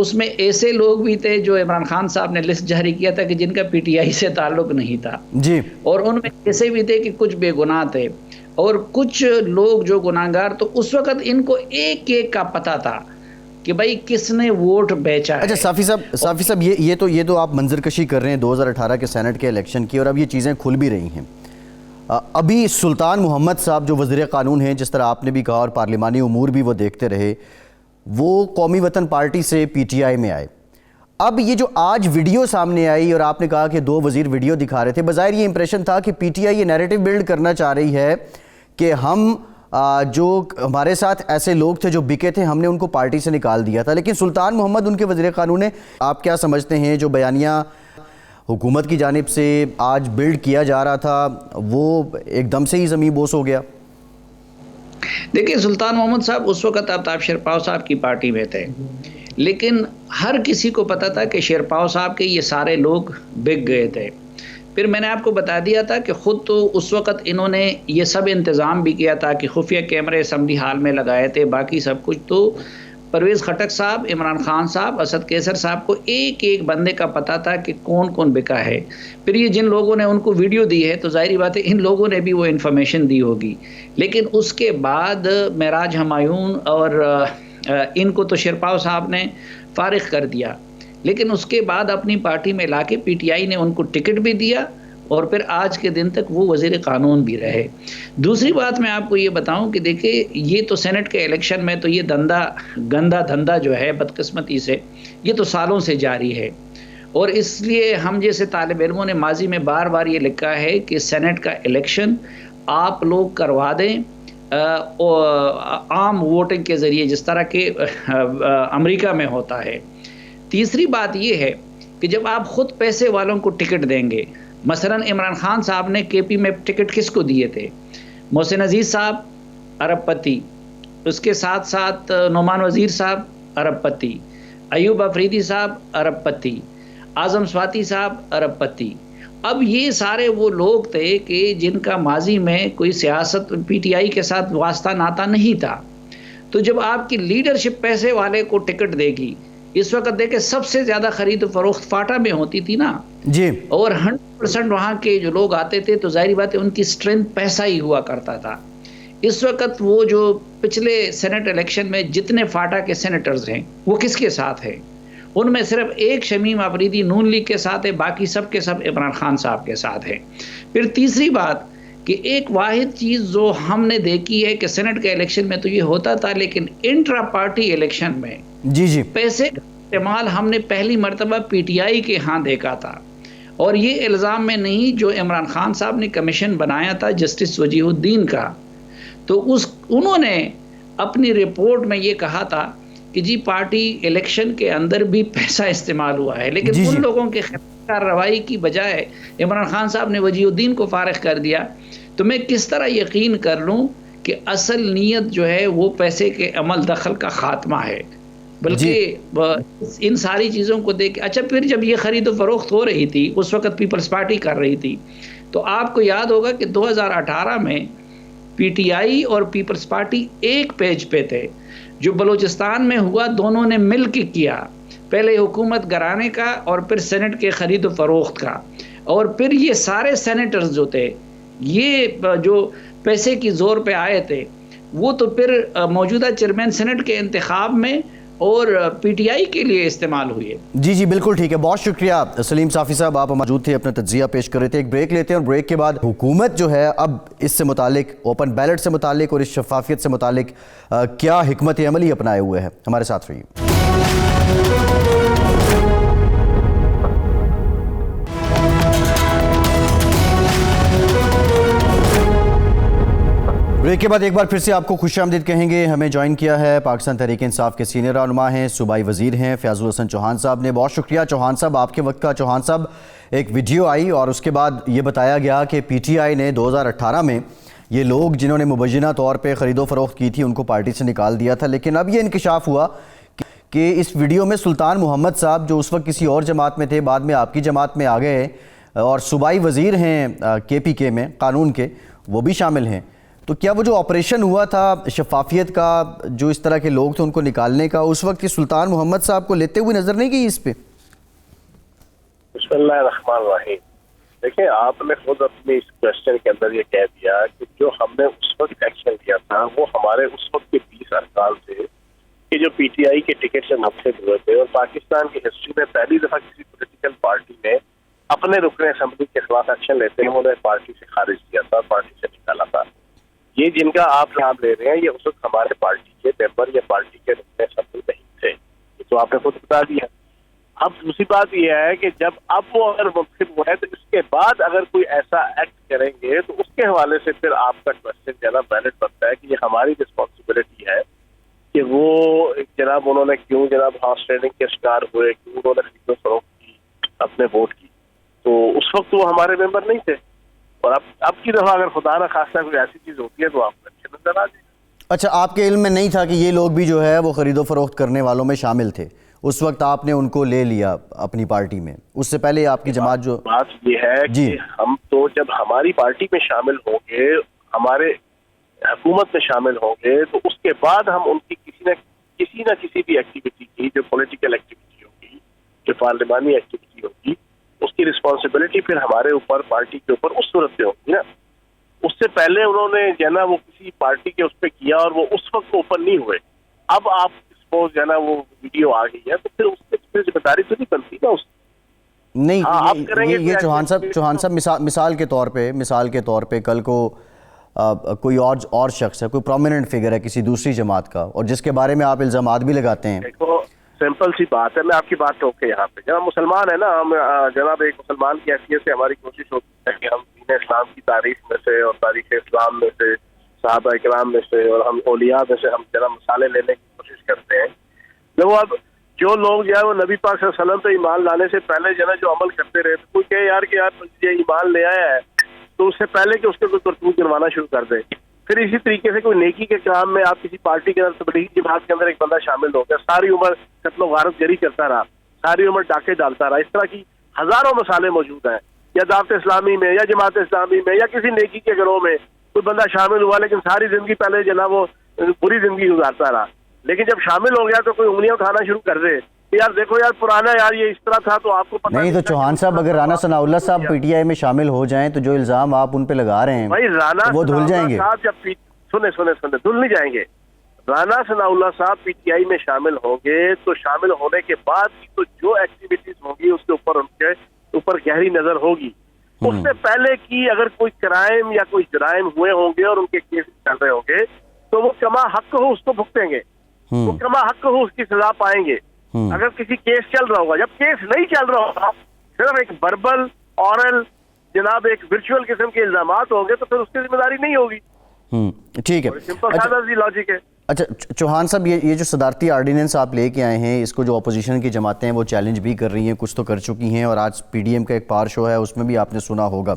اس میں ایسے لوگ بھی تھے جو عمران خان صاحب نے لسٹ جاری کیا تھا کہ جن کا پی ٹی آئی سے تعلق نہیں تھا جی، اور ان میں ایسے بھی تھے کہ کچھ بے گناہ تھے اور کچھ لوگ جو گناہگار، تو اس وقت ان کو ایک ایک کا پتہ تھا کہ بھائی کس نے ووٹ بیچا ہے۔ اچھا صافی صاحب یہ تو آپ منظر کشی کر رہے ہیں 2018 کے سینٹ کے الیکشن کی، اور اب یہ چیزیں کھل بھی رہی ہیں۔ ابھی سلطان محمد صاحب جو وزیر قانون ہیں، جس طرح آپ نے بھی کہا اور پارلیمانی امور بھی وہ دیکھتے رہے، وہ قومی وطن پارٹی سے پی ٹی آئی میں آئے۔ اب یہ جو آج ویڈیو سامنے آئی اور آپ نے کہا کہ 2 وزیر ویڈیو دکھا رہے تھے، بظاہر یہ امپریشن تھا کہ پی ٹی آئی یہ نیریٹو بلڈ کرنا چاہ رہی ہے کہ ہم جو ہمارے ساتھ ایسے لوگ تھے جو بکے تھے، ہم نے ان کو پارٹی سے نکال دیا تھا۔ لیکن سلطان محمد ان کے وزیر قانون ہیں، آپ کیا سمجھتے ہیں جو بیانیہ حکومت کی جانب سے آج بلڈ کیا جا رہا تھا وہ ایک دم سے ہی زمین بوس ہو گیا؟ دیکھیں، سلطان محمد صاحب اس وقت آفتاب شیرپاؤ صاحب کی پارٹی میں تھے، لیکن ہر کسی کو پتا تھا کہ شیرپاؤ صاحب کے یہ سارے لوگ بک گئے تھے۔ پھر میں نے آپ کو بتا دیا تھا کہ خود تو اس وقت انہوں نے یہ سب انتظام بھی کیا تھا کہ خفیہ کیمرے اسمبلی ہال میں لگائے تھے، باقی سب کچھ۔ تو پرویز خٹک صاحب، عمران خان صاحب، اسد کیسر صاحب کو ایک ایک بندے کا پتہ تھا کہ کون کون بکا ہے۔ پھر یہ جن لوگوں نے ان کو ویڈیو دی ہے تو ظاہری بات ہے ان لوگوں نے بھی وہ انفارمیشن دی ہوگی، لیکن اس کے بعد معراج ہمایون اور ان کو تو شیرپاؤ صاحب نے فارغ کر دیا، لیکن اس کے بعد اپنی پارٹی میں لا کے پی ٹی آئی نے ان کو ٹکٹ بھی دیا اور پھر آج کے دن تک وہ وزیر قانون بھی رہے۔ دوسری بات میں آپ کو یہ بتاؤں کہ دیکھیں، یہ تو سینٹ کے الیکشن میں تو یہ گندا دھندا جو ہے بدقسمتی سے یہ تو سالوں سے جاری ہے، اور اس لیے ہم جیسے طالب علموں نے ماضی میں بار بار یہ لکھا ہے کہ سینٹ کا الیکشن آپ لوگ کروا دیں عام ووٹنگ کے ذریعے، جس طرح کہ امریکہ میں ہوتا ہے۔ تیسری بات یہ ہے کہ جب آپ خود پیسے والوں کو ٹکٹ دیں گے، مثلا عمران خان صاحب نے کے پی میں ٹکٹ کس کو دیے تھے؟ محسن عزیز صاحب ارب پتی، اس کے ساتھ ساتھ نعمان وزیر صاحب ارب پتی، ایوب افریدی صاحب ارب پتی، اعظم سواتی صاحب ارب پتی۔ اب یہ سارے وہ لوگ تھے کہ جن کا ماضی میں کوئی سیاست پی ٹی آئی کے ساتھ واسطہ ناتا نہیں تھا۔ تو جب آپ کی لیڈرشپ پیسے والے کو ٹکٹ دے گی، اس وقت دیکھیں سب سے زیادہ خرید و فروخت فاٹا میں ہوتی تھی نا جی، اور 100% وہاں کے جو لوگ آتے تھے تو ظاہری بات ہے ان کی سٹرینتھ پیسہ ہی ہوا کرتا تھا۔ اس وقت وہ جو پچھلے سینٹ الیکشن میں جتنے فاٹا کے سینیٹرز ہیں وہ کس کے ساتھ ہیں؟ ان میں صرف ایک شمیم افریدی نون لیگ کے ساتھ ہے، باقی سب کے سب عمران خان صاحب کے ساتھ ہے۔ پھر تیسری بات کہ ایک واحد چیز جو ہم نے دیکھی ہے کہ سینٹ کے الیکشن میں تو یہ ہوتا تھا، لیکن انٹرا پارٹی الیکشن میں جی پیسے کا استعمال ہم نے پہلی مرتبہ پی ٹی آئی کے ہاں دیکھا تھا، اور یہ الزام میں نہیں جو عمران خان صاحب نے کمیشن بنایا تھا جسٹس وجیہ الدین کا، تو انہوں نے اپنی رپورٹ میں یہ کہا تھا کہ جی پارٹی الیکشن کے اندر بھی پیسہ استعمال ہوا ہے، لیکن ان لوگوں کے خلاف کارروائی کی بجائے عمران خان صاحب نے وجیہ الدین کو فارغ کر دیا۔ تو میں کس طرح یقین کر لوں کہ اصل نیت جو ہے وہ پیسے کے عمل دخل کا خاتمہ ہے؟ بلکہ ان ساری چیزوں کو دیکھ، اچھا پھر جب یہ خرید و فروخت ہو رہی تھی اس وقت پیپلز پارٹی کر رہی تھی، تو آپ کو یاد ہوگا کہ 2018 میں پی ٹی آئی اور پیپلز پارٹی ایک پیج پہ تھے۔ جو بلوچستان میں ہوا دونوں نے مل کے کیا، پہلے حکومت گرانے کا اور پھر سینٹ کے خرید و فروخت کا، اور پھر یہ سارے سینیٹرز جو تھے یہ جو پیسے کی زور پہ آئے تھے وہ تو پھر موجودہ چیئرمین سینٹ کے انتخاب میں اور پی ٹی آئی کے لیے استعمال ہوئے۔ جی بالکل ٹھیک ہے، بہت شکریہ سلیم صافی صاحب، آپ موجود تھے، اپنا تجزیہ پیش کر رہے تھے۔ ایک بریک لیتے ہیں اور بریک کے بعد حکومت جو ہے اب اس سے متعلق اوپن بیلٹ سے متعلق اور اس شفافیت سے متعلق کیا حکمت عملی اپنائے ہوئے ہے، ہمارے ساتھ رہیے۔ بریک کے بعد ایک بار پھر سے آپ کو خوش آمدید کہیں گے۔ ہمیں جوائن کیا ہے پاکستان تحریک انصاف کے سینئر رہنما ہیں، صوبائی وزیر ہیں فیاض الحسن چوہان صاحب نے۔ بہت شکریہ چوہان صاحب آپ کے وقت کا۔ چوہان صاحب، ایک ویڈیو آئی اور اس کے بعد یہ بتایا گیا کہ پی ٹی آئی نے 2018 میں یہ لوگ جنہوں نے مبینہ طور پہ خرید و فروخت کی تھی ان کو پارٹی سے نکال دیا تھا، لیکن اب یہ انکشاف ہوا کہ اس ویڈیو میں سلطان محمد صاحب جو اس وقت کسی اور جماعت میں تھے، بعد میں آپ کی جماعت میں آ گئے اور صوبائی وزیر ہیں کے پی کے میں قانون کے، وہ بھی شامل ہیں۔ تو کیا وہ جو آپریشن ہوا تھا شفافیت کا، جو اس طرح کے لوگ تھے ان کو نکالنے کا، اس وقت سلطان محمد صاحب کو لیتے ہوئے نظر نہیں گئی اس پہ؟ بسم اللہ الرحمن الرحیم. دیکھیں آپ نے خود اپنی اس کوشچن کے اندر یہ کہہ دیا کہ جو ہم نے اس وقت ایکشن لیا تھا وہ ہمارے اس وقت کے 20 ارکان تھے کہ جو پی ٹی آئی کے ٹکٹ سے منسلک ہوئے تھے، اور پاکستان کی ہسٹری میں پہلی دفعہ کسی پولیٹیکل پارٹی نے اپنے رکن اسمبلی کے خلاف ایکشن لیتے ہیں انہیں پارٹی سے خارج کیا تھا، پارٹی سے نکالا تھا. یہ جن کا آپ نام لے رہے ہیں یہ اس وقت ہمارے پارٹی کے ممبر یا پارٹی کے رکن اسمبلی نہیں تھے، یہ تو آپ نے خود بتا دیا. اب دوسری بات یہ ہے کہ جب اب وہ اگر منتخب ہوا ہے تو اس کے بعد اگر کوئی ایسا ایکٹ کریں گے تو اس کے حوالے سے پھر آپ کا کوشچن جناب ویلڈ بنتا ہے کہ یہ ہماری رسپانسبلٹی ہے کہ وہ جناب انہوں نے کیوں جناب ہارس ٹریڈنگ کے شکار ہوئے، کیوں انہوں نے خرید و فروخت کی اپنے ووٹ کی. تو اس وقت وہ ہمارے ممبر نہیں تھے، اور اب کی دفعہ اگر خدا نہ خواستہ کوئی ایسی چیز ہوتی ہے تو آپ کو اچھے نظر آ جائے. اچھا، آپ کے علم میں نہیں تھا کہ یہ لوگ بھی جو ہے وہ خرید و فروخت کرنے والوں میں شامل تھے؟ اس وقت آپ نے ان کو لے لیا اپنی پارٹی میں، اس سے پہلے آپ کی جماعت جو بات یہ ہے کہ ہم تو جب ہماری پارٹی میں شامل ہوں گے، ہمارے حکومت میں شامل ہوں گے، تو اس کے بعد ہم ان کی کسی نہ کسی بھی ایکٹیویٹی کی، جو پولیٹیکل ایکٹیویٹی ہوگی، جو پارلیمانی ایکٹیویٹی ہوگی، اس کی رسپانسبلٹی پھر ہمارے اوپر، پارٹی کے اوپر اس صورت پہ ہوگی نا. اس سے پہلے انہوں نے جو ہے نا وہ کسی پارٹی کے اس پہ کیا اور وہ اس وقت اوپن نہیں ہوئے. اب آپ سپوز جو ہے نا وہ ویڈیو آ گئی ہے تو پھر اس پہ ذمہ داری تو نہیں بنتی نا اس نہیں. یہ چوہان صاحب مثال کے طور پہ کل کو کوئی اور شخص ہے، کوئی پرومیننٹ فگر ہے کسی دوسری جماعت کا، اور جس کے بارے میں آپ الزامات بھی لگاتے ہیں. دیکھو سمپل سی بات ہے، میں آپ کی بات ٹوکے یہاں پہ جناب مسلمان ہے نا ہم، جناب ایک مسلمان کی حیثیت سے ہماری کوشش ہوتی ہے کہ ہم دین اسلام کی تاریخ میں سے اور تاریخ اسلام میں سے، صحابہ کرام میں سے اور ہم اولیاء میں سے ہم جناب مثالیں لینے کی کوشش کرتے ہیں. دیکھو اب جو لوگ جو ہے وہ نبی پاک صلی اللہ علیہ وسلم پہ ایمان لانے سے پہلے جو ہے جو عمل کرتے رہے، تو کوئی کہے یار کہ یار یہ ایمان لے آیا ہے تو اس سے پہلے کہ اس کے کوئی کرتوت گنوانا شروع کر دے. پھر اسی طریقے سے کوئی نیکی کے کام میں آپ کسی پارٹی کے اندر تبلیغی جماعت کے اندر ایک بندہ شامل ہو گیا، ساری عمر قتل و غارت گری کرتا رہا، ساری عمر ڈاکے ڈالتا رہا. اس طرح کی ہزاروں مثالیں موجود ہیں، یا دعوت اسلامی میں یا جماعت اسلامی میں یا کسی نیکی کے گروہ میں کوئی بندہ شامل ہوا لیکن ساری زندگی پہلے جناب وہ بری زندگی گزارتا رہا، لیکن جب شامل ہو گیا تو کوئی انگلیاں اٹھانا شروع کر دے کہ یار دیکھو یار پرانا یار یہ اس طرح تھا تو آپ کو پتہ نہیں. تو چوہان صاحب اگر رانا ثناء اللہ صاحب پی ٹی آئی میں شامل ہو جائیں تو جو الزام آپ ان پہ لگا رہے ہیں بھائی رانا وہ دھل جائیں گے. جب سنے دھل نہیں جائیں گے. رانا ثناء اللہ صاحب پی ٹی آئی میں شامل ہوں گے تو شامل ہونے کے بعد تو جو ایکٹیویٹیز ہوگی اس کے اوپر ان کے اوپر گہری نظر ہوگی. اس سے پہلے کی اگر کوئی کرائم یا کوئی جرائم ہوئے ہوں گے اور ان کے کیس چل رہے ہوں گے تو وہ کما حق ہو اس کو بھگتیں گے، وہ کما حق ہو اس کی سزا پائیں گے. اگر کسی کیس چل رہا ہوگا، جب کیس نہیں چل رہا ہوگا، صرف ایک بربل اورل جناب ایک ورچوئل قسم کے الزامات ہوں گے تو پھر اس کی ذمہ داری نہیں ہوگی. ٹھیک ہے، سمپل سادہ سی لاجک ہے. اچھا چوہان صاحب، یہ جو صدارتی آرڈیننس آپ لے کے آئے ہیں، اس کو جو اپوزیشن کی جماعتیں ہیں وہ چیلنج بھی کر رہی ہیں، کچھ تو کر چکی ہیں، اور آج پی ڈی ایم کا ایک پار شو ہے اس میں بھی آپ نے سنا ہوگا.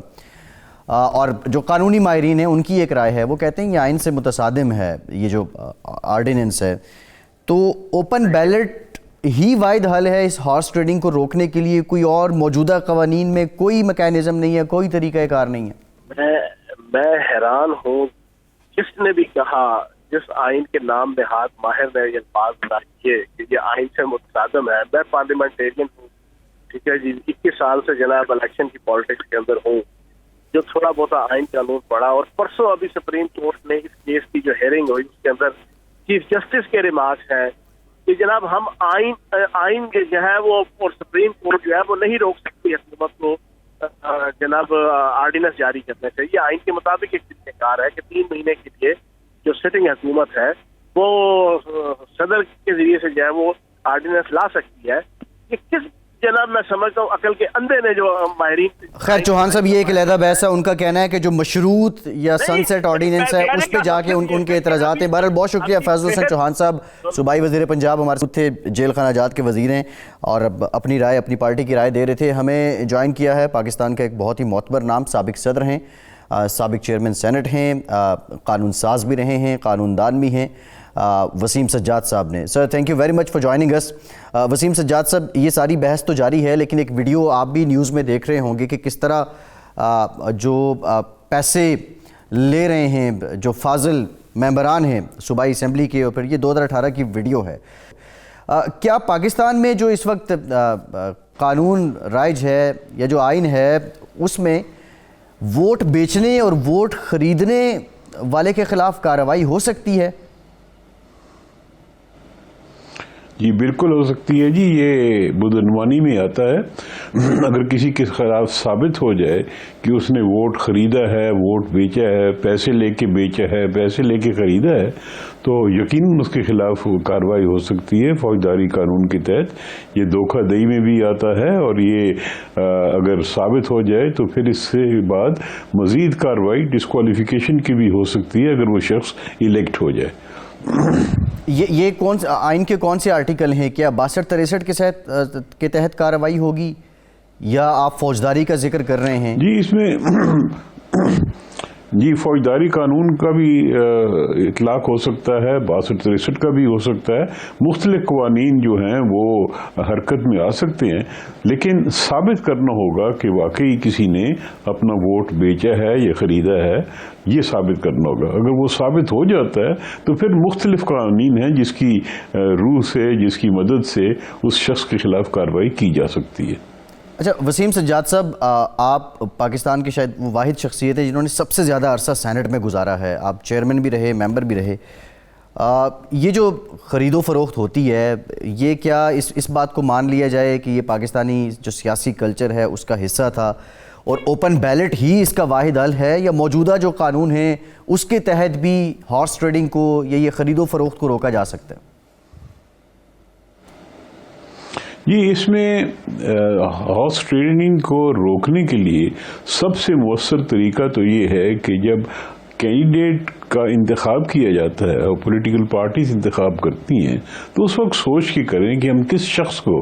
اور جو قانونی ماہرین ہیں ان کی ایک رائے ہے، وہ کہتے ہیں یہ آئین سے متصادم ہے یہ جو آرڈیننس ہے. تو اوپن بیلٹ ہی واحد حل ہے اس ہارس ٹریڈنگ کو روکنے کے لیے؟ کوئی اور موجودہ قوانین میں کوئی میکینزم نہیں ہے، کوئی طریقہ کار نہیں ہے؟ میں حیران ہوں جس نے بھی کہا، جس آئین کے نام نہاد ماہر نے یہ الفاظ کیے کہ یہ آئین سے متصادم ہے. میں پارلیمنٹیرین ہوں، ٹھیک ہے جی، 21 سال سے جناب الیکشن کی پالیٹکس کے اندر ہوں، جو تھوڑا بہت آئین قانون پڑھا. اور پرسوں ابھی سپریم کورٹ نے اس کیس کی جو ہیئرنگ ہوئی اس کے اندر چیف جسٹس کے ریمارکس ہیں کہ جناب ہم آئین جو ہے وہ اور سپریم کورٹ جو ہے وہ نہیں روک سکتی حکومت کو جناب آرڈیننس جاری کرنے سے. یہ آئین کے مطابق ایک طریقہ کار ہے کہ 3 مہینے کے لیے جو سٹنگ حکومت ہے وہ صدر کے ذریعے سے جو ہے وہ آرڈیننس لا سکتی ہے. کہ کس جناب میں سمجھتا ہوں عقل کے اندھے نے جو ماہرین. خیر چوہان صاحب، یہ ایک علیحدہ بحث ہے. ان کا کہنا ہے کہ جو مشروط یا سن سیٹ آرڈیننس ہے اس پہ جا کے ان کے اعتراضات ہیں. بہرحال بہت شکریہ فیض الحسن چوہان صاحب، صوبائی وزیر پنجاب، ہمارے ساتھ تھے، جیل خانہ جات کے وزیر ہیں، اور اپنی رائے، اپنی پارٹی کی رائے دے رہے تھے. ہمیں جوائن کیا ہے پاکستان کا ایک بہت ہی معتبر نام، سابق صدر ہیں، سابق چیئرمین سینٹ ہیں، قانون ساز بھی رہے ہیں، قانون دان بھی ہیں، وسیم سجاد صاحب نے. Sir thank you very much for joining اس. وسیم سجاد صاحب، یہ ساری بحث تو جاری ہے لیکن ایک ویڈیو آپ بھی نیوز میں دیکھ رہے ہوں گے کہ کس طرح جو پیسے لے رہے ہیں جو فاضل ممبران ہیں صوبائی اسمبلی کے اوپر. یہ 2018 کی ویڈیو ہے. کیا پاکستان میں جو اس وقت قانون رائج ہے یا جو آئین ہے اس میں ووٹ بیچنے اور ووٹ خریدنے والے کے خلاف کارروائی ہو سکتی ہے؟ جی بالکل ہو سکتی ہے جی. یہ بدعنوانی میں آتا ہے. اگر کسی کے خلاف ثابت ہو جائے کہ اس نے ووٹ خریدا ہے, ووٹ بیچا ہے, پیسے لے کے بیچا ہے, پیسے لے کے خریدا ہے, تو یقیناً اس کے خلاف کارروائی ہو سکتی ہے فوجداری قانون کے تحت. یہ دھوکہ دہی میں بھی آتا ہے, اور یہ اگر ثابت ہو جائے تو پھر اس سے بعد مزید کارروائی ڈسکوالیفیکیشن کی بھی ہو سکتی ہے اگر وہ شخص الیکٹ ہو جائے. یہ کون سے آئین کے کون سے آرٹیکل ہیں؟ کیا 62-63 کے تحت کارروائی ہوگی یا آپ فوجداری کا ذکر کر رہے ہیں؟ جی اس میں جی فوجداری قانون کا بھی اطلاق ہو سکتا ہے, 62-63 کا بھی ہو سکتا ہے. مختلف قوانین جو ہیں وہ حرکت میں آ سکتے ہیں, لیکن ثابت کرنا ہوگا کہ واقعی کسی نے اپنا ووٹ بیچا ہے یا خریدا ہے, یہ ثابت کرنا ہوگا. اگر وہ ثابت ہو جاتا ہے تو پھر مختلف قوانین ہیں جس کی روح سے, جس کی مدد سے اس شخص کے خلاف کارروائی کی جا سکتی ہے. اچھا وسیم سجاد صاحب, آپ پاکستان کی شاید وہ واحد شخصیت ہے جنہوں نے سب سے زیادہ عرصہ سینٹ میں گزارا ہے. آپ چیئرمین بھی رہے, ممبر بھی رہے. یہ جو خرید و فروخت ہوتی ہے, یہ کیا اس بات کو مان لیا جائے کہ یہ پاکستانی جو سیاسی کلچر ہے اس کا حصہ تھا اور اوپن بیلٹ ہی اس کا واحد حل ہے, یا موجودہ جو قانون ہیں اس کے تحت بھی ہارس ٹریڈنگ کو یا یہ خرید و فروخت کو روکا جا سکتا ہے؟ جی اس میں ہارس ٹریڈنگ کو روکنے کے لیے سب سے مؤثر طریقہ تو یہ ہے کہ جب کینڈیڈیٹ کا انتخاب کیا جاتا ہے اور پولیٹیکل پارٹیز انتخاب کرتی ہیں تو اس وقت سوچ کے کریں کہ ہم کس شخص کو,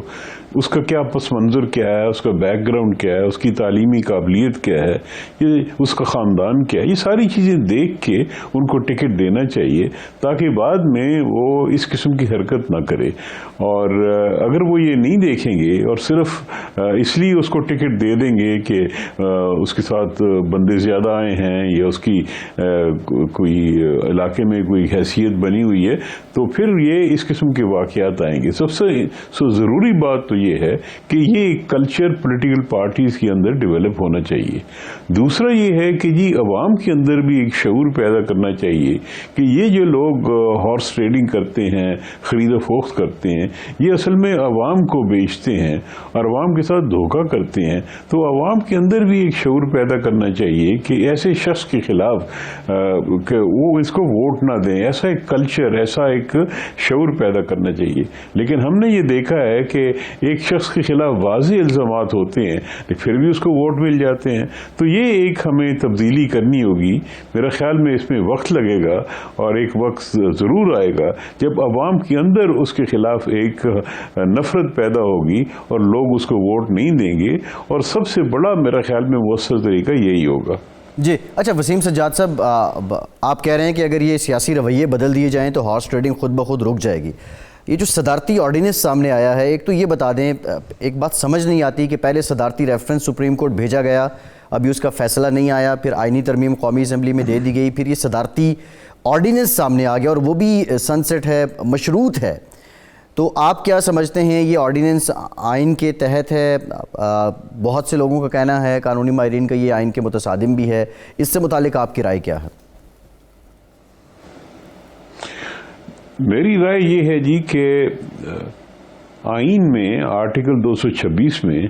اس کا کیا پس منظر کیا ہے, اس کا بیک گراؤنڈ کیا ہے, اس کی تعلیمی قابلیت کیا ہے, یہ اس کا خاندان کیا ہے, یہ ساری چیزیں دیکھ کے ان کو ٹکٹ دینا چاہیے تاکہ بعد میں وہ اس قسم کی حرکت نہ کرے. اور اگر وہ یہ نہیں دیکھیں گے اور صرف اس لیے اس کو ٹکٹ دے دیں گے کہ اس کے ساتھ بندے زیادہ آئے ہیں یا اس کی کوئی علاقے میں کوئی حیثیت بنی ہوئی ہے, تو پھر یہ اس قسم کے واقعات آئیں گے. سب سے ضروری بات تو یہ ہے کہ یہ کلچر پولیٹیکل پارٹیز کے اندر ڈیولپ ہونا چاہیے. دوسرا یہ ہے کہ جی عوام کے اندر بھی ایک شعور پیدا کرنا چاہیے کہ یہ جو لوگ ہارس ٹریڈنگ کرتے ہیں, خرید و فروخت کرتے ہیں, یہ اصل میں عوام کو بیچتے ہیں اور عوام کے ساتھ دھوکہ کرتے ہیں. تو عوام کے اندر بھی ایک شعور پیدا کرنا چاہیے کہ ایسے شخص کے خلاف کہ وہ اس کو ووٹ نہ دیں. ایسا ایک کلچر, ایسا ایک شعور پیدا کرنا چاہیے. لیکن ہم نے یہ دیکھا ہے کہ ایک شخص کے خلاف واضح الزامات ہوتے ہیں پھر بھی اس کو ووٹ مل جاتے ہیں. تو یہ ایک ہمیں تبدیلی کرنی ہوگی. میرا خیال میں اس میں وقت لگے گا اور ایک وقت ضرور آئے گا جب عوام کے اندر اس کے خلاف ایک نفرت پیدا ہوگی اور لوگ اس کو ووٹ نہیں دیں گے. اور سب سے بڑا میرا خیال میں مؤثر طریقہ یہی ہوگا. جی اچھا وسیم سجاد صاحب, آپ کہہ رہے ہیں کہ اگر یہ سیاسی رویے بدل دیے جائیں تو ہارس ٹریڈنگ خود بخود رک جائے گی. یہ جو صدارتی آرڈیننس سامنے آیا ہے, ایک تو یہ بتا دیں, ایک بات سمجھ نہیں آتی کہ پہلے صدارتی ریفرنس سپریم کورٹ بھیجا گیا, ابھی اس کا فیصلہ نہیں آیا, پھر آئینی ترمیم قومی اسمبلی میں دے دی گئی, پھر یہ صدارتی آرڈیننس سامنے آ گیا اور وہ بھی سنسٹ ہے, مشروط ہے. تو آپ کیا سمجھتے ہیں یہ آرڈیننس آئین کے تحت ہے؟ بہت سے لوگوں کا کہنا ہے, قانونی ماہرین کا, یہ آئین کے متصادم بھی ہے. اس سے متعلق آپ کی رائے کیا ہے؟ میری رائے یہ ہے جی کہ آئین میں آرٹیکل 226 میں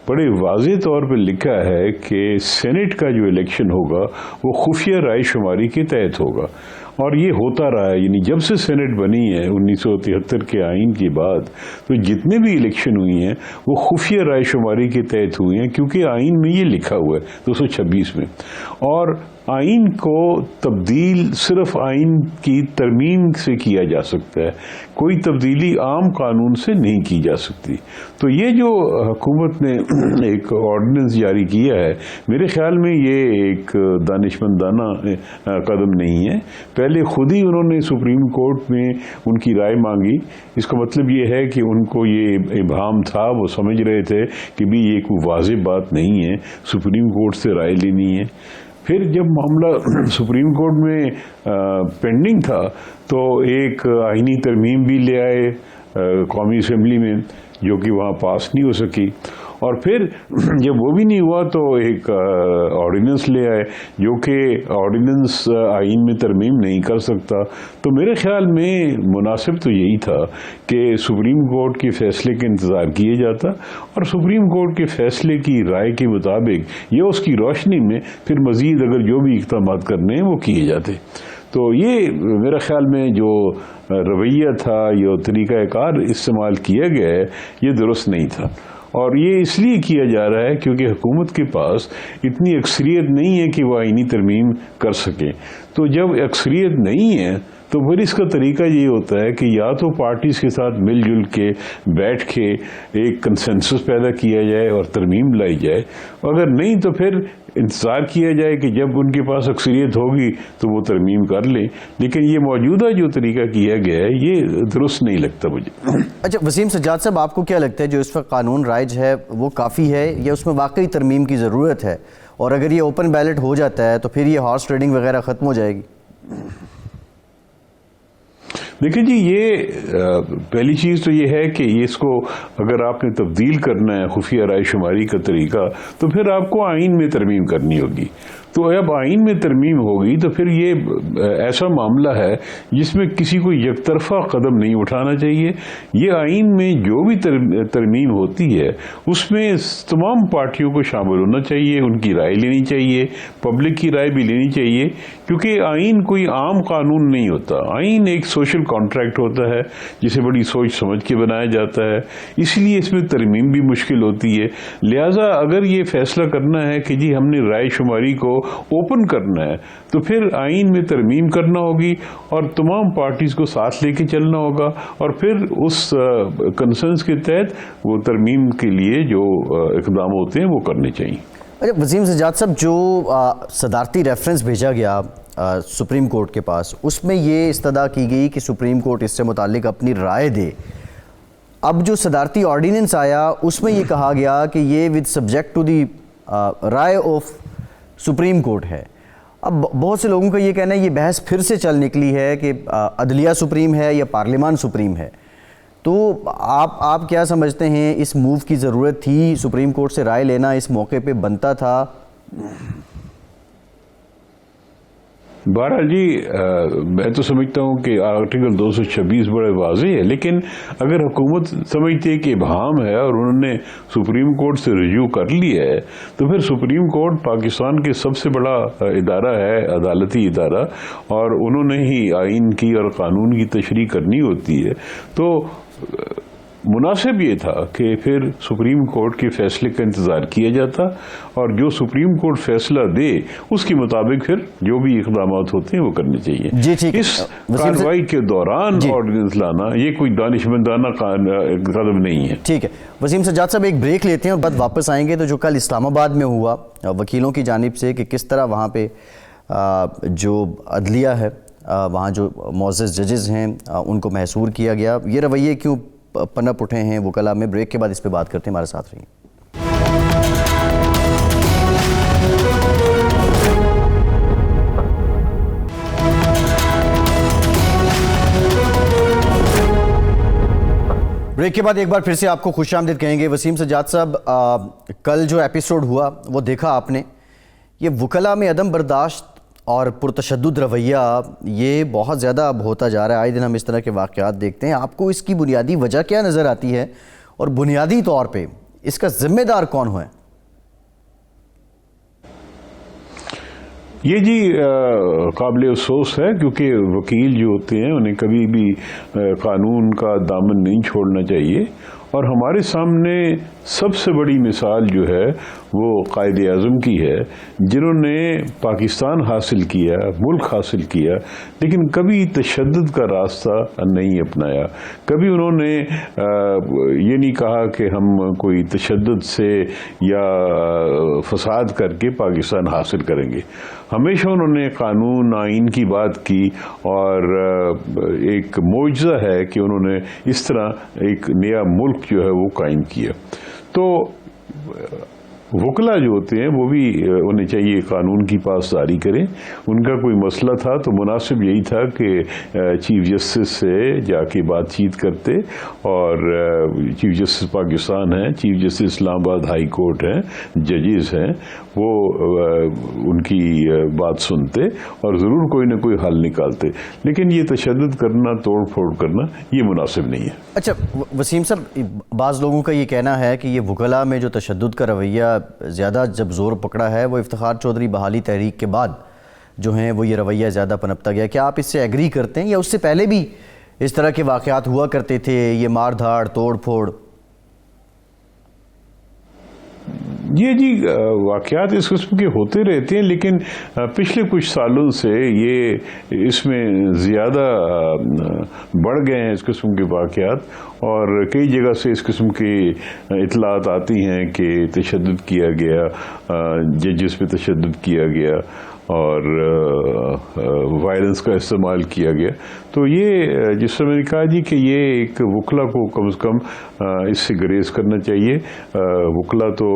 بڑے واضح طور پہ لکھا ہے کہ سینٹ کا جو الیکشن ہوگا وہ خفیہ رائے شماری کے تحت ہوگا. اور یہ ہوتا رہا ہے, یعنی جب سے سینٹ بنی ہے 1973 کے آئین کے بعد, تو جتنے بھی الیکشن ہوئی ہیں وہ خفیہ رائے شماری کے تحت ہوئی ہیں, کیونکہ آئین میں یہ لکھا ہوا ہے 226 میں. اور آئین کو تبدیل صرف آئین کی ترمیم سے کیا جا سکتا ہے, کوئی تبدیلی عام قانون سے نہیں کی جا سکتی. تو یہ جو حکومت نے ایک آرڈیننس جاری کیا ہے, میرے خیال میں یہ ایک دانشمندانہ قدم نہیں ہے. پہلے خود ہی انہوں نے سپریم کورٹ میں ان کی رائے مانگی. اس کا مطلب یہ ہے کہ ان کو یہ ابہام تھا, وہ سمجھ رہے تھے کہ بھی یہ کوئی واضح بات نہیں ہے, سپریم کورٹ سے رائے لینی ہے. پھر جب معاملہ سپریم کورٹ میں پینڈنگ تھا تو ایک آئینی ترمیم بھی لے آئے قومی اسمبلی میں، جو کہ وہاں پاس نہیں ہو سکی، اور پھر جب وہ بھی نہیں ہوا تو ایک آرڈیننس لے آئے جو کہ آرڈیننس آئین میں ترمیم نہیں کر سکتا۔ تو میرے خیال میں مناسب تو یہی تھا کہ سپریم کورٹ کے فیصلے کا انتظار کیا جاتا اور سپریم کورٹ کے فیصلے کی رائے کے مطابق یا اس کی روشنی میں پھر مزید اگر جو بھی اقدامات کرنے ہیں وہ کیے جاتے۔ تو یہ میرے خیال میں جو رویہ تھا یا طریقہ کار استعمال کیا گیا ہے یہ درست نہیں تھا، اور یہ اس لیے کیا جا رہا ہے کیونکہ حکومت کے پاس اتنی اکثریت نہیں ہے کہ وہ آئینی ترمیم کر سکے۔ تو جب اکثریت نہیں ہے تو پھر اس کا طریقہ یہ ہوتا ہے کہ یا تو پارٹیز کے ساتھ مل جل کے بیٹھ کے ایک کنسنسس پیدا کیا جائے اور ترمیم لائی جائے، اگر نہیں تو پھر انتظار کیا جائے کہ جب ان کے پاس اکثریت ہوگی تو وہ ترمیم کر لیں۔ لیکن یہ موجودہ جو طریقہ کیا گیا ہے یہ درست نہیں لگتا مجھے۔ اچھا وسیم سجاد صاحب، آپ کو کیا لگتا ہے جو اس وقت قانون رائج ہے وہ کافی ہے یا اس میں واقعی ترمیم کی ضرورت ہے، اور اگر یہ اوپن بیلٹ ہو جاتا ہے تو پھر یہ ہارس ٹریڈنگ وغیرہ ختم ہو جائے گی؟ دیکھیں جی، یہ پہلی چیز تو یہ ہے کہ اس کو اگر آپ نے تبدیل کرنا ہے خفیہ رائے شماری کا طریقہ تو پھر آپ کو آئین میں ترمیم کرنی ہوگی۔ تو اب آئین میں ترمیم ہوگی تو پھر یہ ایسا معاملہ ہے جس میں کسی کو یک طرفہ قدم نہیں اٹھانا چاہیے۔ یہ آئین میں جو بھی ترمیم ہوتی ہے اس میں تمام پارٹیوں کو شامل ہونا چاہیے، ان کی رائے لینی چاہیے، پبلک کی رائے بھی لینی چاہیے، کیونکہ آئین کوئی عام قانون نہیں ہوتا، آئین ایک سوشل کانٹریکٹ ہوتا ہے جسے بڑی سوچ سمجھ کے بنایا جاتا ہے، اس لیے اس میں ترمیم بھی مشکل ہوتی ہے۔ لہٰذا اگر یہ فیصلہ کرنا ہے کہ جی ہم نے رائے شماری کو اوپن کرنا ہے تو پھر آئین میں ترمیم کرنا ہوگی اور تمام پارٹیز کو ساتھ لے کے چلنا ہوگا، اور پھر اس کنسنس کے تحت وہ ترمیم کے لیے جو اقدام ہوتے ہیں وہ کرنے چاہیے۔ اچھا وسیم سجاد صاحب، جو صدارتی ریفرنس بھیجا گیا سپریم کورٹ کے پاس، اس میں یہ استدعا کی گئی کہ سپریم کورٹ اس سے متعلق اپنی رائے دے۔ اب جو صدارتی آرڈیننس آیا اس میں یہ کہا گیا کہ یہ ود سبجیکٹ ٹو دی رائے آف سپریم کورٹ ہے۔ اب بہت سے لوگوں کا یہ کہنا ہے یہ بحث پھر سے چل نکلی ہے کہ عدلیہ سپریم ہے یا پارلیمان سپریم ہے، تو آپ کیا سمجھتے ہیں اس موو کی ضرورت تھی؟ سپریم کورٹ سے رائے لینا اس موقع پہ بنتا تھا؟ بہرحال جی، میں تو سمجھتا ہوں کہ آرٹیکل 226 بڑے واضح ہے، لیکن اگر حکومت سمجھتی ہے کہ ابہام ہے اور انہوں نے سپریم کورٹ سے رجوع کر لیا ہے تو پھر سپریم کورٹ پاکستان کے سب سے بڑا ادارہ ہے، عدالتی ادارہ، اور انہوں نے ہی آئین کی اور قانون کی تشریح کرنی ہوتی ہے۔ تو مناسب یہ تھا کہ پھر سپریم کورٹ کے فیصلے کا انتظار کیا جاتا اور جو سپریم کورٹ فیصلہ دے اس کے مطابق پھر جو بھی اقدامات ہوتے ہیں وہ کرنے چاہیے۔ جی ٹھیک ہے۔ اس کارروائی کے دوران آرڈیننس لانا یہ کوئی دانشمندانہ قدم نہیں ہے۔ ٹھیک ہے وسیم سجاد صاحب، ایک بریک لیتے ہیں اور بعد واپس آئیں گے۔ تو جو کل اسلام آباد میں ہوا وکیلوں کی جانب سے کہ کس طرح وہاں پہ جو عدلیہ ہے، وہاں جو معزز ججز ہیں ان کو محصور کیا گیا، یہ رویے کیوں پنپ اٹھے ہیں وکلاء میں؟ بریک کے بعد اس پہ بات کرتے ہیں، ہمارے ساتھ رہیے۔ بریک کے بعد ایک بار پھر سے آپ کو خوش آمدید کہیں گے۔ وسیم سجاد صاحب، کل جو ایپیسوڈ ہوا وہ دیکھا آپ نے، یہ وکلاء میں عدم برداشت اور پرتشدد رویہ یہ بہت زیادہ اب ہوتا جا رہا ہے، آئے دن ہم اس طرح کے واقعات دیکھتے ہیں۔ آپ کو اس کی بنیادی وجہ کیا نظر آتی ہے اور بنیادی طور پہ اس کا ذمہ دار کون ہے؟ یہ جی قابل افسوس ہے، کیونکہ وکیل جو ہوتے ہیں انہیں کبھی بھی قانون کا دامن نہیں چھوڑنا چاہیے، اور ہمارے سامنے سب سے بڑی مثال جو ہے وہ قائد اعظم کی ہے، جنہوں نے پاکستان حاصل کیا، ملک حاصل کیا، لیکن کبھی تشدد کا راستہ نہیں اپنایا۔ کبھی انہوں نے یہ نہیں کہا کہ ہم کوئی تشدد سے یا فساد کر کے پاکستان حاصل کریں گے۔ ہمیشہ انہوں نے قانون آئین کی بات کی، اور ایک معجزہ ہے کہ انہوں نے اس طرح ایک نیا ملک جو ہے وہ قائم کیا۔ تو وکلا جو ہوتے ہیں وہ بھی انہیں چاہیے قانون کی پاسداری کریں. ان کا کوئی مسئلہ تھا تو مناسب یہی تھا کہ چیف جسٹس سے جا کے بات چیت کرتے, اور چیف جسٹس پاکستان ہیں, چیف جسٹس اسلام آباد ہائی کورٹ ہیں, ججز ہیں, وہ ان کی بات سنتے اور ضرور کوئی نہ کوئی حل نکالتے. لیکن یہ تشدد کرنا, توڑ پھوڑ کرنا, یہ مناسب نہیں ہے. اچھا وسیم صاحب, بعض لوگوں کا یہ کہنا ہے کہ یہ وکلا میں جو تشدد کا رویہ زیادہ جب زور پکڑا ہے وہ افتخار چودھری بحالی تحریک کے بعد جو ہیں وہ یہ رویہ زیادہ پنپتا گیا. کیا آپ اس سے ایگری کرتے ہیں, یا اس سے پہلے بھی اس طرح کے واقعات ہوا کرتے تھے, یہ مار دھاڑ, توڑ پھوڑ؟ جی واقعات اس قسم کے ہوتے رہتے ہیں, لیکن پچھلے کچھ سالوں سے یہ اس میں زیادہ بڑھ گئے ہیں اس قسم کے واقعات, اور کئی جگہ سے اس قسم کی اطلاعات آتی ہیں کہ تشدد کیا گیا, ججز پہ تشدد کیا گیا اور وائلنس کا استعمال کیا گیا. تو یہ جس سے میں نے کہا جی کہ یہ ایک وکلا کو کم از کم اس سے گریز کرنا چاہیے. وکلا تو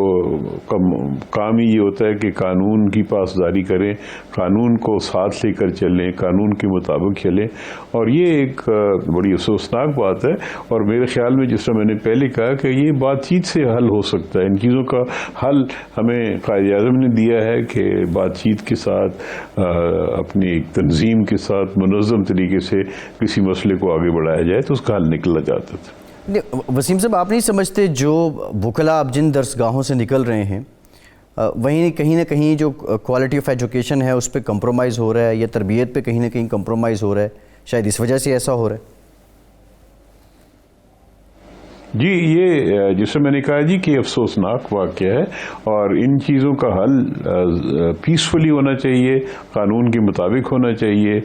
کام ہی یہ ہوتا ہے کہ قانون کی پاسداری کریں, قانون کو ساتھ لے کر چلیں, قانون کے مطابق چلیں, اور یہ ایک بڑی افسوسناک بات ہے. اور میرے خیال میں جس طرح میں نے پہلے کہا کہ یہ بات چیت سے حل ہو سکتا ہے. ان چیزوں کا حل ہمیں قائد اعظم نے دیا ہے کہ بات چیت کے ساتھ, اپنی ایک تنظیم کے ساتھ منظم طریقے سے کسی مسئلے کو آگے بڑھایا جائے تو اس کا حل نکلا جاتا تھا. وسیم صاحب, آپ نہیں سمجھتے جو وکلا اب جن درسگاہوں سے نکل رہے ہیں وہیں کہیں نہ کہیں جو کوالٹی آف ایجوکیشن ہے اس پہ کمپرومائز ہو رہا ہے, یا تربیت پہ کہیں نہ کہیں کمپرومائز ہو رہا ہے, شاید اس وجہ سے ایسا ہو رہا ہے؟ جی یہ جسے میں نے کہا جی کہ افسوسناک واقعہ ہے, اور ان چیزوں کا حل پیسفلی ہونا چاہیے, قانون کے مطابق ہونا چاہیے,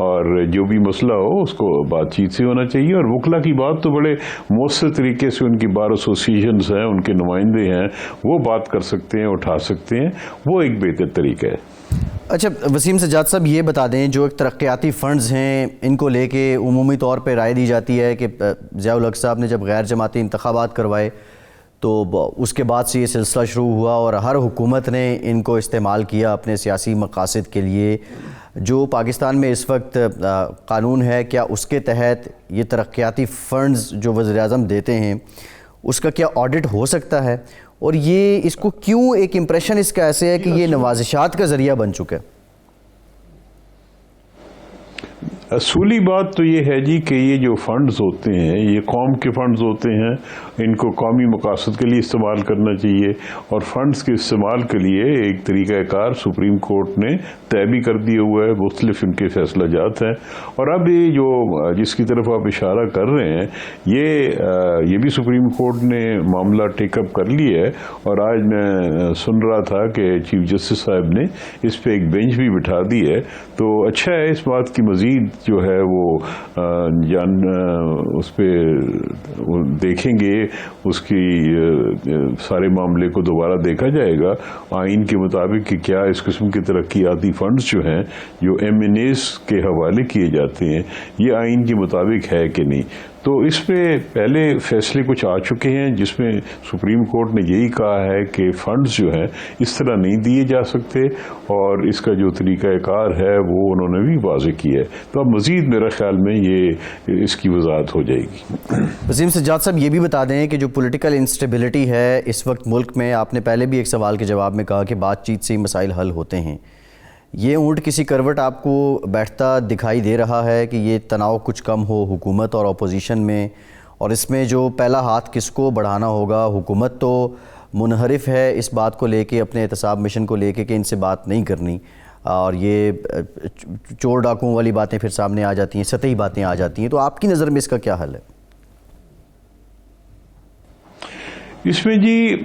اور جو بھی مسئلہ ہو اس کو بات چیت سے ہونا چاہیے. اور وکلا کی بات تو بڑے مؤثر طریقے سے ان کی بار ایسوسیشنز ہیں, ان کے نمائندے ہیں, وہ بات کر سکتے ہیں, اٹھا سکتے ہیں, وہ ایک بہتر طریقہ ہے. اچھا وسیم سجاد صاحب, یہ بتا دیں جو ایک ترقیاتی فنڈز ہیں ان کو لے کے عمومی طور پہ رائے دی جاتی ہے کہ ضیاء الحق صاحب نے جب غیر جماعتی انتخابات کروائے تو اس کے بعد سے یہ سلسلہ شروع ہوا, اور ہر حکومت نے ان کو استعمال کیا اپنے سیاسی مقاصد کے لیے. جو پاکستان میں اس وقت قانون ہے, کیا اس کے تحت یہ ترقیاتی فنڈز جو وزیر اعظم دیتے ہیں اس کا کیا آڈٹ ہو سکتا ہے؟ اور یہ اس کو کیوں ایک امپریشن اس کا ایسے ہے کہ یہ نوازشات کا ذریعہ بن چکا ہے؟ اصولی بات تو یہ ہے جی کہ یہ جو فنڈز ہوتے ہیں یہ قوم کے فنڈز ہوتے ہیں, ان کو قومی مقاصد کے لیے استعمال کرنا چاہیے, اور فنڈز کے استعمال کے لیے ایک طریقہ کار سپریم کورٹ نے طے بھی کر دیا ہوا ہے, مختلف ان کے فیصلہ جات ہیں. اور اب یہ جو جس کی طرف آپ اشارہ کر رہے ہیں یہ بھی سپریم کورٹ نے معاملہ ٹیک اپ کر لیا ہے, اور آج میں سن رہا تھا کہ چیف جسٹس صاحب نے اس پہ ایک بینچ بھی بٹھا دی ہے. تو اچھا ہے, اس بات کی مزید جو ہے وہ اس پہ دیکھیں گے, اس کی سارے معاملے کو دوبارہ دیکھا جائے گا آئین کے مطابق کہ کیا اس قسم کے ترقیاتی فنڈز جو ہیں جو ایم این ایز کے حوالے کیے جاتے ہیں یہ آئین کے مطابق ہے کہ نہیں. تو اس پہ پہلے فیصلے کچھ آ چکے ہیں جس میں سپریم کورٹ نے یہی کہا ہے کہ فنڈز جو ہیں اس طرح نہیں دیے جا سکتے, اور اس کا جو طریقہ کار ہے وہ انہوں نے بھی واضح کیا ہے. تو اب مزید میرا خیال میں یہ اس کی وضاحت ہو جائے گی. وسیم سجاد صاحب, یہ بھی بتا دیں کہ جو پولیٹیکل انسٹیبلٹی ہے اس وقت ملک میں, آپ نے پہلے بھی ایک سوال کے جواب میں کہا کہ بات چیت سے ہی مسائل حل ہوتے ہیں, یہ اونٹ کسی کروٹ آپ کو بیٹھتا دکھائی دے رہا ہے کہ یہ تناؤ کچھ کم ہو حکومت اور اپوزیشن میں, اور اس میں جو پہلا ہاتھ کس کو بڑھانا ہوگا؟ حکومت تو منحرف ہے اس بات کو لے کے, اپنے احتساب مشن کو لے کے کہ ان سے بات نہیں کرنی, اور یہ چور ڈاکوں والی باتیں پھر سامنے آ جاتی ہیں, سطحی باتیں آ جاتی ہیں. تو آپ کی نظر میں اس کا کیا حل ہے؟ اس میں جی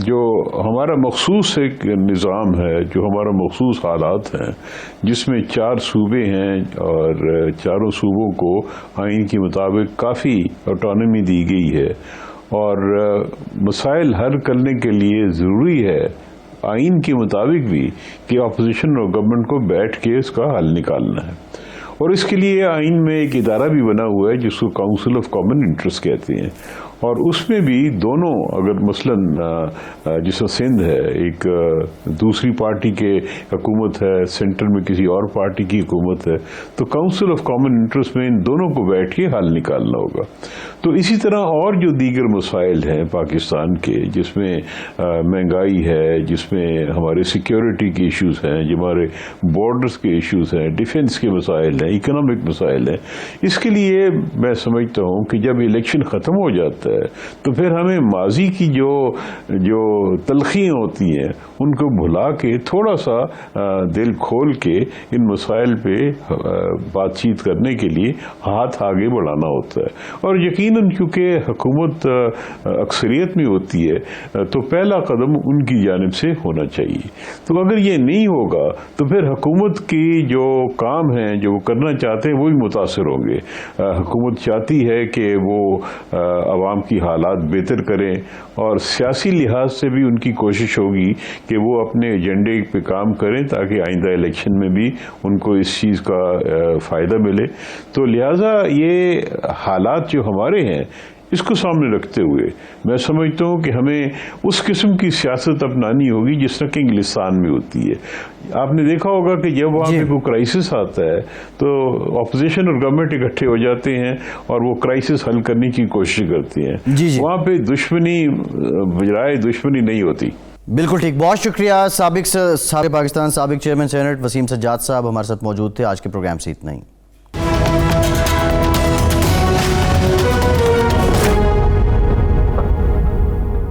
جو ہمارا مخصوص ایک نظام ہے, جو ہمارا مخصوص حالات ہیں جس میں 4 صوبے ہیں اور چاروں صوبوں کو آئین کے مطابق کافی آٹونومی دی گئی ہے, اور مسائل حل کرنے کے لیے ضروری ہے آئین کے مطابق بھی کہ اپوزیشن اور گورنمنٹ کو بیٹھ کے اس کا حل نکالنا ہے. اور اس کے لیے آئین میں ایک ادارہ بھی بنا ہوا ہے جس کو کاؤنسل آف کامن انٹرسٹ کہتے ہیں, اور اس میں بھی دونوں اگر مثلاً جس سندھ ہے ایک دوسری پارٹی کے حکومت ہے، سینٹر میں کسی اور پارٹی کی حکومت ہے، تو کاؤنسل آف کامن انٹرسٹ میں ان دونوں کو بیٹھ کے حل نکالنا ہوگا. تو اسی طرح اور جو دیگر مسائل ہیں پاکستان کے، جس میں مہنگائی ہے، جس میں ہمارے سیکیورٹی کے ایشوز ہیں، جو ہمارے بارڈرز کے ایشوز ہیں، ڈیفنس کے مسائل ہیں، اکنامک مسائل ہیں، اس کے لیے میں سمجھتا ہوں کہ جب الیکشن ختم ہو جاتا ہے تو پھر ہمیں ماضی کی جو تلخیاں ہوتی ہیں ان کو بھلا کے تھوڑا سا دل کھول کے ان مسائل پہ بات چیت کرنے کے لیے ہاتھ آگے بڑھانا ہوتا ہے. اور یقیناً کیونکہ حکومت اکثریت میں ہوتی ہے تو پہلا قدم ان کی جانب سے ہونا چاہیے. تو اگر یہ نہیں ہوگا تو پھر حکومت کی جو کام ہیں جو وہ کرنا چاہتے ہیں وہ بھی متاثر ہوں گے. حکومت چاہتی ہے کہ وہ عوام کی حالات بہتر کریں، اور سیاسی لحاظ سے بھی ان کی کوشش ہوگی کہ وہ اپنے ایجنڈے پہ کام کریں تاکہ آئندہ الیکشن میں بھی ان کو اس چیز کا فائدہ ملے. تو لہٰذا یہ حالات جو ہمارے ہیں اس کو سامنے رکھتے ہوئے میں سمجھتا ہوں کہ ہمیں اس قسم کی سیاست اپنانی ہوگی جس طرح کہ انگلستان میں ہوتی ہے. آپ نے دیکھا ہوگا کہ جب وہاں پہ کوئی کرائسس آتا ہے تو اپوزیشن اور گورنمنٹ اکٹھے ہو جاتے ہیں اور وہ کرائسس حل کرنے کی کوشش کرتے ہیں. وہاں پہ دشمنی بجائے دشمنی نہیں ہوتی. بالکل ٹھیک، بہت شکریہ. سابق پاکستان سابق چیئرمین سینٹ وسیم سجاد صاحب ہمارے ساتھ موجود تھے. آج کے پروگرام سے اتنا ہی.